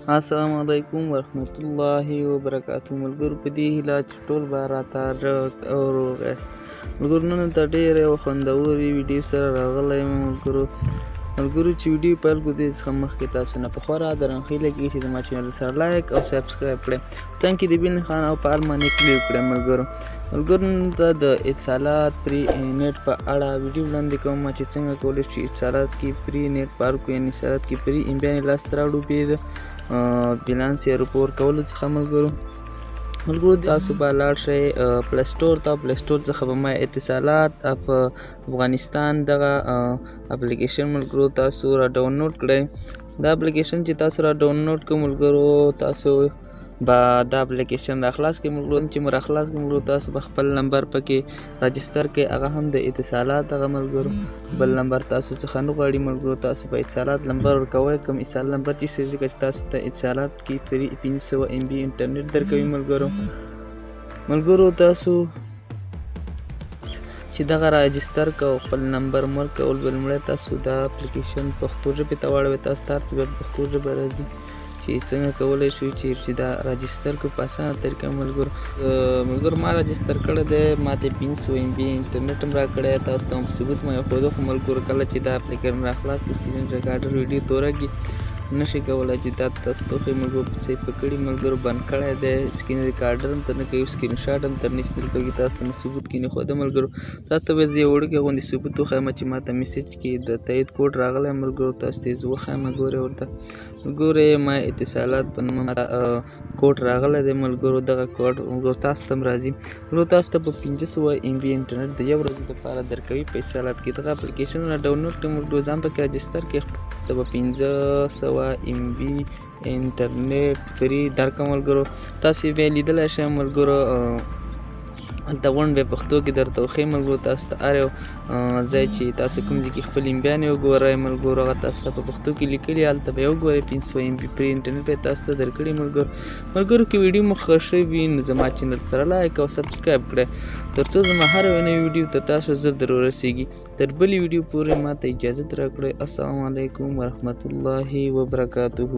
السلام علیکم ورحمت الله وبرکاتو. ملګرو په دې هیله چې ټول به راته روغ او روغ یاست. ملګرو نن ته ډېرې یوه خوندورې ویډیو سره راغلی یم. ملګرو چې ویډیو پیل کړو دې څخه مخکې تاسو نه پخوا را درنښي لګي چې زما چینل سره لایک او سبسکرایب کړئ، څنګ کې د بیل نښان او په هر باندې کلیک کړئ. ملګرو نن ته د اتصالات پری نیټ په اړه ویډیو وړاندې کوم چې څنګه کولی شو اتصالات کې پری نیټ پار کړو، یعنې اتصالات کې پری امبیانې لاسته راوړو بې د بیلانس یا رپور کولو څخه. ملګرو تاسو به لاړ شئ پلی سټور ته. پلی سټور څخه به ما اتصالات اف افغانستان دغه اپلیکیشن ملګرو تاسو را ډاونلوډ کړئ. دا اپلیکیشن چې تاسو را ډاونلوډ کړئ ملګرو تاسو با دا اپلیکیشن را خلاص کړئ. ملګرو چې مو را خلاص کړئ ملګرو تاسو به خپل نمبر پکې راجستر کړئ، هغه هم د اتصالات هغه ملګرو بل نمبر تاسو څخه نه غواړي. ملګرو تاسو به اتصالات نمبر ورکوئ، کوم اتصال نمبر چې ځکه چې تاسو ته اتصالات کې فری 500 MB انټرنیټ درکوي. ملګرو تاسو چې دغه راجستر کو خپل نمبر مر کول بل مړی تاسو دا اپلیکیشن پښتو ژبې ته واړوئ. تاسو ته هر څه به پښتو ژبه راځي چې څنګه کولی شو چې دا راجستر کړو په اسانه طریقه. ملګرو ما راجستر کړی دی، ما ته 500 MB انټرنیټ هم راکړی. تاسو ته هم ثبوت مې ښوده، خو ملګرو کله چې دا اپلیکیشن را خلاص کړي سکرین ریکارډر ویډیو تورګي نشي کولی چې دا تاسو ته وښیي. ملګرو څه یې په کړي ملګرو بند کړی دی، سکرین ریکارډر هم ترنه کوي، سکرین شاټ هم ترنه ایستل کوي. تاسو ته مې ثبوت کې نه ښوده. ملګرو تاسو ته به زه یو وړوکی غوندې ثبوت وښیم چې ما ته میسج کې د تایید کوډ راغلی. ملګرو تاسو ته یې زه وښیم، ګورئ ورته ګورئ ما اتصالات په نوم کوډ راغلی دی. ملګرو دغه کوډ ملګرو تاسو ته هم راځي. ملګرو تاسو ته په 500 MB انټرنیټ د یو ورځې دپاره درکوي په اتصالات کې. دغه اپلیکیشن را ډاونلوډ کړئ ملګرو، ځان پکې راجستر کړئ، تاسو ته به 500 MB انټرنیټ فری درکړم. ملګرو تاسو یې بیا لیدلی شئ. ملګرو هلته غونډ به پښتو کې درته وښیي. ملګرو تاسو ته هر یو ځای چې تاسو کوم ځای کې خپل امبیانې وګورئ ملګرو هغه تاسو ته په پښتو کې لیکلي، هلته به یې وګورئ. 500 MB فری انټرنیټ به یې تاسو ته درکړي. ملګرو که ویډیو مو ښه شوی وي نو زما چینل سره لایک او سبسکرایب کړئ تر څو زما هر یوه نوې ویډیو تر تاسو ژر در ورسیږي. تر بلې ویډیو پورې ما ته اجازت راکړئ. السلام علیکم ورحمت الله وبرکاتو.